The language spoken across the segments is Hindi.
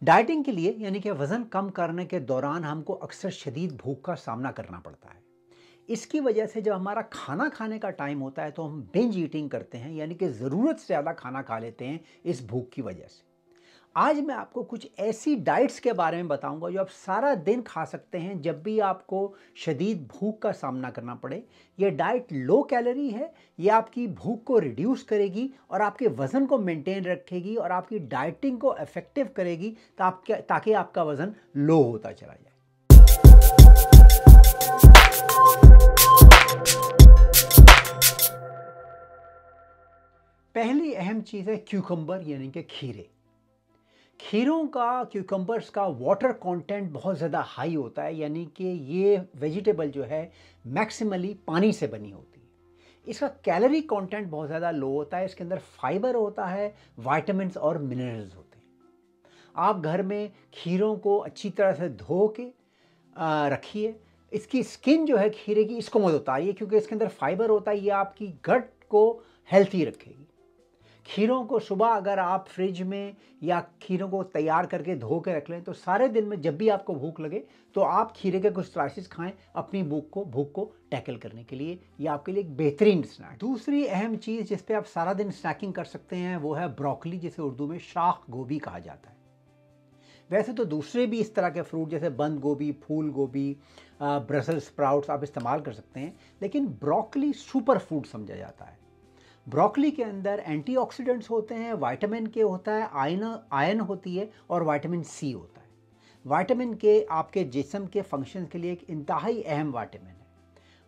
डाइटिंग के लिए यानी कि वज़न कम करने के दौरान हमको अक्सर शदीद भूख का सामना करना पड़ता है। इसकी वजह से जब हमारा खाना खाने का टाइम होता है तो हम बिंज ईटिंग करते हैं, यानी कि ज़रूरत से ज़्यादा खाना खा लेते हैं इस भूख की वजह से। आज मैं आपको कुछ ऐसी डाइट्स के बारे में बताऊंगा जो आप सारा दिन खा सकते हैं जब भी आपको शदीद भूख का सामना करना पड़े। ये डाइट लो कैलोरी है, ये आपकी भूख को रिड्यूस करेगी और आपके वज़न को मेंटेन रखेगी और आपकी डाइटिंग को इफ़ेक्टिव करेगी ताकि आपका वज़न लो होता चला जाए। पहली अहम चीज़ है क्यूकम्बर यानी कि खीरे। खीरों का, क्यूकम्बर्स का वाटर कंटेंट बहुत ज़्यादा हाई होता है, यानी कि ये वेजिटेबल जो है मैक्सिमली पानी से बनी होती है। इसका कैलोरी कंटेंट बहुत ज़्यादा लो होता है। इसके अंदर फाइबर होता है, विटामिन्स और मिनरल्स होते हैं। आप घर में खीरों को अच्छी तरह से धो के रखिए। इसकी स्किन जो है खीरे की, इसको मत उतारिए क्योंकि इसके अंदर फाइबर होता है, ये आपकी गट को हेल्थी रखेगी। खीरों को सुबह अगर आप फ्रिज में या खीरों को तैयार करके धो के रख लें तो सारे दिन में जब भी आपको भूख लगे तो आप खीरे के कुछ स्लाइसेस खाएं अपनी भूख को टैकल करने के लिए। ये आपके लिए एक बेहतरीन स्नैक। दूसरी अहम चीज़ जिस पे आप सारा दिन स्नैकिंग कर सकते हैं वो है ब्रोकली, जिसे उर्दू में शाख गोभी कहा जाता है। वैसे तो दूसरे भी इस तरह के फ्रूट जैसे बंद गोभी, फूल गोभी, ब्रसेल्स स्प्राउट्स आप इस्तेमाल कर सकते हैं, लेकिन ब्रोकली सुपर फूड समझा जाता है। ब्रोकली के अंदर एंटीऑक्सीडेंट्स होते हैं, विटामिन के होता है, आयरन होती है और विटामिन सी होता है। विटामिन के आपके जिस्म के फंक्शन के लिए एक इंतहाई अहम विटामिन है।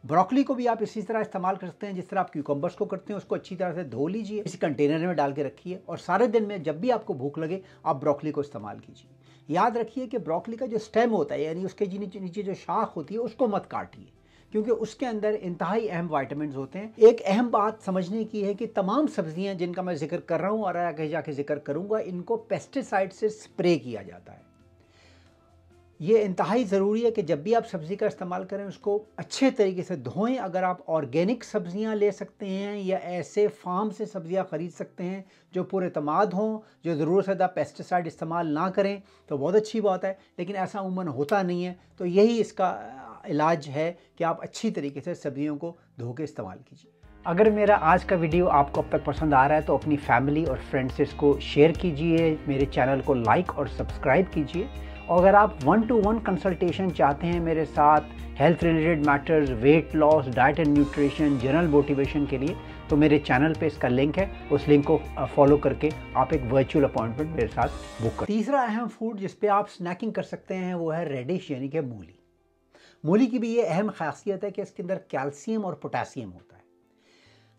ब्रोकली को भी आप इसी तरह इस्तेमाल कर सकते हैं जिस तरह आप क्यूकम्बर्स को करते हैं। उसको अच्छी तरह से धो लीजिए, इसी कंटेनर में डाल के रखिए और सारे दिन में जब भी आपको भूख लगे आप ब्रोकली को इस्तेमाल कीजिए। याद रखिए कि ब्रोकली का जो स्टेम होता है यानी उसके नीचे जो शाख होती है उसको मत काटिए क्योंकि उसके अंदर इंतहाई अहम विटामिन्स होते हैं। एक अहम बात समझने की है कि तमाम सब्जियां जिनका मैं जिक्र कर रहा हूं और आगे जाके जिक्र करूंगा, इनको पेस्टिसाइड से स्प्रे किया जाता है। ये इंतहाई ज़रूरी है कि जब भी आप सब्ज़ी का इस्तेमाल करें उसको अच्छे तरीके से धोएं। अगर आप ऑर्गेनिक सब्ज़ियां ले सकते हैं या ऐसे फार्म से सब्ज़ियां ख़रीद सकते हैं जो पुरएतमाद हों, जो ज़रूरत से ज़्यादा पेस्टिसाइड इस्तेमाल ना करें तो बहुत अच्छी बात है, लेकिन ऐसा उमूमन होता नहीं है। तो यही इसका इलाज है कि आप अच्छी तरीके से सब्ज़ियों को धो के इस्तेमाल कीजिए। अगर मेरा आज का वीडियो आपको अब तक पसंद आ रहा है तो अपनी फैमिली और फ्रेंड्स से इसको शेयर कीजिए, मेरे चैनल को लाइक और सब्सक्राइब कीजिए। और अगर आप 1-to-1 कंसल्टेशन चाहते हैं मेरे साथ health related matters, weight loss, diet and nutrition, general motivation के लिए, तो मेरे चैनल पे इसका लिंक है। उस लिंक को फॉलो करके आप एक वर्चुअल अपॉइंटमेंट मेरे साथ बुक करें। तीसरा अहम फूड जिस पे आप स्नैकिंग कर सकते हैं वो है रेडिश यानी कि मूली। मूली की भी ये अहम खासियत है कि इसके अंदर कैल्शियम और पोटेशियम होता है।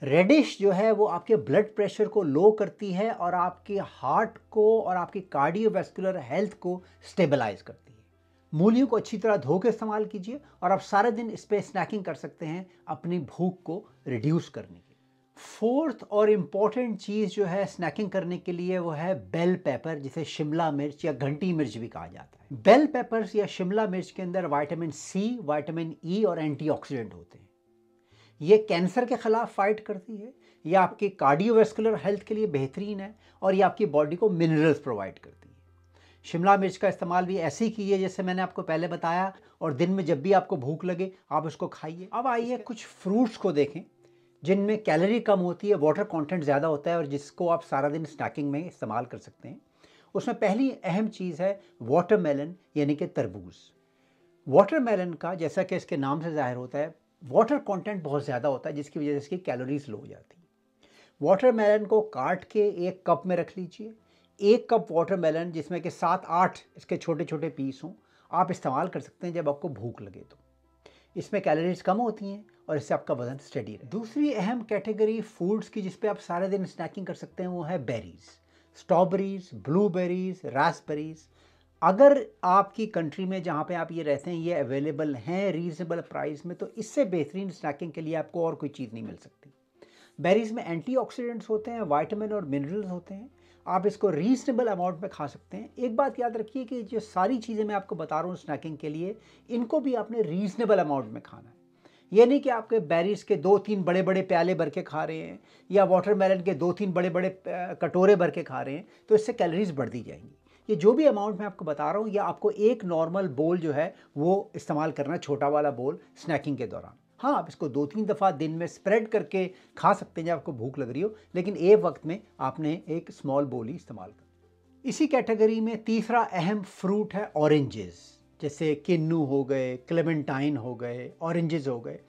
रेडिश जो है वो आपके ब्लड प्रेशर को लो करती है और आपके हार्ट को और आपकी कार्डियोवैस्कुलर हेल्थ को स्टेबलाइज करती है। मूलियों को अच्छी तरह धो के इस्तेमाल कीजिए और आप सारे दिन इस पर स्नैकिंग कर सकते हैं अपनी भूख को रिड्यूस करने के लिए। फोर्थ और इम्पॉर्टेंट चीज़ जो है स्नैकिंग करने के लिए वो है बेल पेपर, जिसे शिमला मिर्च या घंटी मिर्च भी कहा जाता है। बेल पेपर्स या शिमला मिर्च के अंदर विटामिन सी, विटामिन ई और एंटीऑक्सीडेंट होते हैं। ये कैंसर के खिलाफ फाइट करती है, ये आपकी कार्डियोवैस्कुलर हेल्थ के लिए बेहतरीन है और ये आपकी बॉडी को मिनरल्स प्रोवाइड करती है। शिमला मिर्च का इस्तेमाल भी ऐसे ही कीजिए जैसे मैंने आपको पहले बताया और दिन में जब भी आपको भूख लगे आप उसको खाइए। अब आइए कुछ फ्रूट्स को देखें जिनमें कैलोरी कम होती है, वाटर कंटेंट ज़्यादा होता है और जिसको आप सारा दिन स्नैकिंग में इस्तेमाल कर सकते हैं। उसमें पहली अहम चीज़ है वाटरमेलन यानी कि तरबूज। वाटरमेलन का, जैसा कि इसके नाम से ज़ाहिर होता है, वाटर कंटेंट बहुत ज़्यादा होता है जिसकी वजह से इसकी कैलोरीज लो हो जाती है। वाटरमेलन को काट के एक कप में रख लीजिए। एक कप वाटरमेलन जिसमें कि 7-8 इसके छोटे छोटे पीस हों, आप इस्तेमाल कर सकते हैं जब आपको भूख लगे तो। इसमें कैलोरीज कम होती हैं और इससे आपका वजन स्टेडी रहे। दूसरी अहम कैटेगरी फूड्स की जिस पे आप सारे दिन स्नैकिंग कर सकते हैं वो है बेरीज, स्ट्रॉबेरीज, ब्लूबेरीज, रास्पबेरीज। अगर आपकी कंट्री में जहाँ पे आप ये रहते हैं ये अवेलेबल हैं रीजनेबल प्राइस में, तो इससे बेहतरीन स्नैकिंग के लिए आपको और कोई चीज़ नहीं मिल सकती। बेरीज में एंटीऑक्सीडेंट्स होते हैं, विटामिन और मिनरल्स होते हैं। आप इसको रीजनेबल अमाउंट में खा सकते हैं। एक बात याद रखिए कि जो सारी चीज़ें मैं आपको बता रहा हूँ स्नैकिंग के लिए, इनको भी आपने रीजनेबल अमाउंट में खाना है। ये नहीं कि आपके बेरीज के 2-3 बड़े बड़े प्याले भर के खा रहे हैं या वाटरमेलन के 2-3 बड़े बड़े कटोरे भर के खा रहे हैं, तो इससे कैलोरीज बढ़ती जाएंगी। ये जो भी अमाउंट मैं आपको बता रहा हूँ, ये आपको एक नॉर्मल बोल जो है वो इस्तेमाल करना है, छोटा वाला बोल स्नैकिंग के दौरान। हाँ, आप इसको 2-3 दफ़ा दिन में स्प्रेड करके खा सकते हैं जब आपको भूख लग रही हो, लेकिन एक वक्त में आपने एक स्मॉल बोल ही इस्तेमाल करना। इसी कैटेगरी में तीसरा अहम फ्रूट है ऑरेंजेस, जैसे किन्नू हो गए, क्लेमेंटाइन हो गए, ऑरेंजेस हो गए।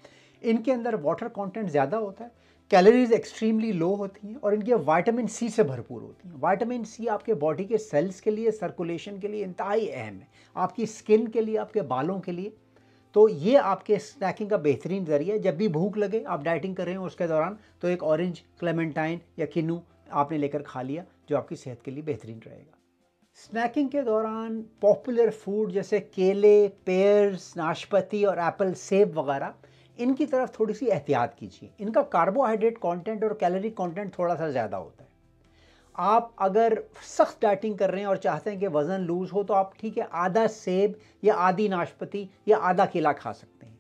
इनके अंदर वाटर कंटेंट ज़्यादा होता है, कैलोरीज एक्सट्रीमली लो होती हैं और इनके विटामिन सी से भरपूर होती हैं। विटामिन सी आपके बॉडी के सेल्स के लिए, सर्कुलेशन के लिए इंतहाई अहम है, आपकी स्किन के लिए, आपके बालों के लिए। तो ये आपके स्नैकिंग का बेहतरीन ज़रिया है। जब भी भूख लगे, आप डाइटिंग कर रहे हो उसके दौरान, तो एक ऑरेंज, क्लेमेंटाइन या किन्नू आपने लेकर खा लिया, जो आपकी सेहत के लिए बेहतरीन रहेगा। स्नैकिंग के दौरान पॉपुलर फूड जैसे केले, पेयर्स, नाशपाती और एप्पल, सेब वगैरह, इनकी तरफ थोड़ी सी एहतियात कीजिए। इनका कार्बोहाइड्रेट कंटेंट और कैलोरी कंटेंट थोड़ा सा ज़्यादा होता है। आप अगर सख्त डाइटिंग कर रहे हैं और चाहते हैं कि वज़न लूज़ हो, तो आप ठीक है आधा सेब या आधी नाशपाती या आधा केला खा सकते हैं।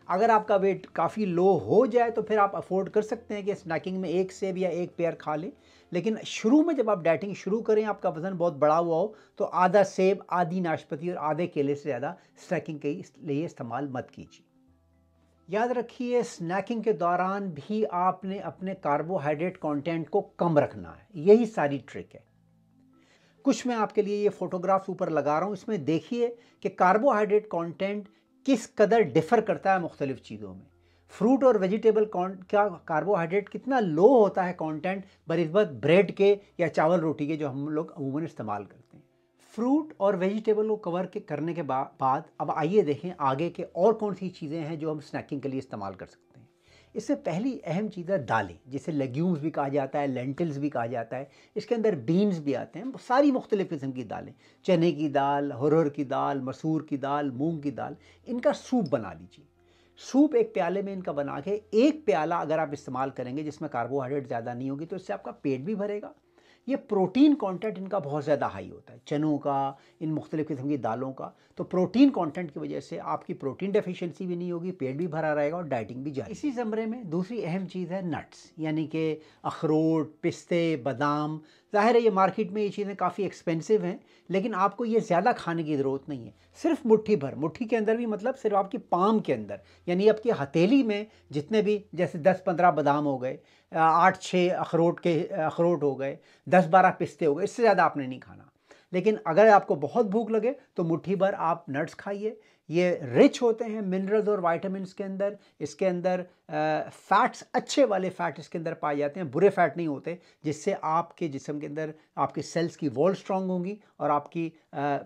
अगर आपका वेट काफ़ी लो हो जाए तो फिर आप अफोर्ड कर सकते हैं कि स्नैकिंग में एक सेब या एक पेयर खा लें। लेकिन शुरू में जब आप डाइटिंग शुरू करें, आपका वज़न बहुत बढ़ा हुआ हो, तो आधा सेब, आधी नाशपाती और आधे केले से ज़्यादा स्नैकिंग के लिए इस्तेमाल मत कीजिए। याद रखिए, स्नैकिंग के दौरान भी आपने अपने कार्बोहाइड्रेट कंटेंट को कम रखना है, यही सारी ट्रिक है। कुछ मैं आपके लिए ये फोटोग्राफ्स ऊपर लगा रहा हूँ, इसमें देखिए कि कार्बोहाइड्रेट कंटेंट किस कदर डिफ़र करता है मुख्तलिफ़ चीज़ों में। फ्रूट और वेजिटेबल का कार्बोहाइड्रेट कितना लो होता है कंटेंट बनिस्बत ब्रेड के या चावल रोटी के, जो हम लोग अमूमन इस्तेमाल करते हैं। फ्रूट और वेजिटेबल को कवर करने के बाद अब आइए देखें आगे के और कौन सी चीज़ें हैं जो हम स्नैकिंग के लिए इस्तेमाल कर सकते हैं। इससे पहली अहम चीज़ है दालें, जिसे लेग्यूम्स भी कहा जाता है, लेंटिल्स भी कहा जाता है। इसके अंदर बीन्स भी आते हैं, सारी मुख्तलिफ़ किस्म की दालें, चने की दाल, अरहर की दाल, मसूर की दाल, मूंग की दाल, इनका सूप बना लीजिए। सूप एक प्याले में इनका बना के, एक प्याला अगर आप इस्तेमाल करेंगे जिसमें कार्बोहाइड्रेट ज़्यादा नहीं होगी, तो इससे आपका पेट भी भरेगा। ये प्रोटीन कंटेंट इनका बहुत ज़्यादा हाई होता है, चनों का, इन मुख्तलिफ़ किस्म की दालों का। तो प्रोटीन कंटेंट की वजह से आपकी प्रोटीन डेफिशिएंसी भी नहीं होगी, पेट भी भरा रहेगा और डाइटिंग भी जारी। इसी ज़मरे में दूसरी अहम चीज़ है नट्स, यानी कि अखरोट, पिस्ते, बादाम। ज़ाहिर है ये मार्केट में ये चीज़ें काफ़ी एक्सपेंसिव हैं, लेकिन आपको ये ज़्यादा खाने की ज़रूरत नहीं है। सिर्फ मुट्ठी भर, मुट्ठी के अंदर भी मतलब सिर्फ आपकी पाम के अंदर, यानी आपकी हथेली में जितने भी, जैसे 10-15 बादाम हो गए, 8-6 अखरोट हो गए, 10-12 पिस्ते हो गए, इससे ज़्यादा आपने नहीं खाना। लेकिन अगर आपको बहुत भूख लगे तो मुट्ठी भर आप नट्स खाइए। ये रिच होते हैं मिनरल्स और विटामिन्स के अंदर। इसके अंदर फैट्स, अच्छे वाले फैट इसके अंदर पाए जाते हैं, बुरे फैट नहीं होते, जिससे आपके जिस्म के अंदर आपके सेल्स की वॉल स्ट्रांग होंगी और आपकी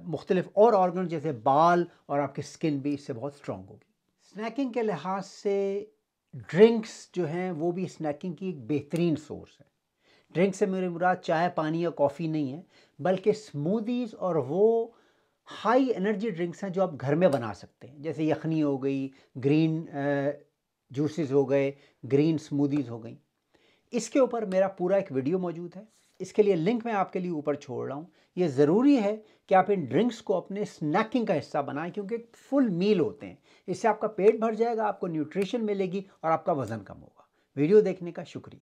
मुख्तलिफ और ऑर्गन जैसे बाल और आपकी स्किन भी इससे बहुत स्ट्रांग होगी। स्नैकिंग के लिहाज से ड्रिंक्स जो हैं वो भी स्नैकिंग की एक बेहतरीन सोर्स है। ड्रिंक से मेरी मुराद चाय, पानी या कॉफ़ी नहीं है, बल्कि स्मूदीज़ और वो हाई एनर्जी ड्रिंक्स हैं जो आप घर में बना सकते हैं, जैसे यखनी हो गई, ग्रीन जूसेस हो गए, ग्रीन स्मूदीज़ हो गई। इसके ऊपर मेरा पूरा एक वीडियो मौजूद है, इसके लिए लिंक मैं आपके लिए ऊपर छोड़ रहा हूँ। ये ज़रूरी है कि आप इन ड्रिंक्स को अपने स्नैकिंग का हिस्सा बनाएं, क्योंकि एक फुल मील होते हैं। इससे आपका पेट भर जाएगा, आपको न्यूट्रिशन मिलेगी और आपका वज़न कम होगा। वीडियो देखने का शुक्रिया।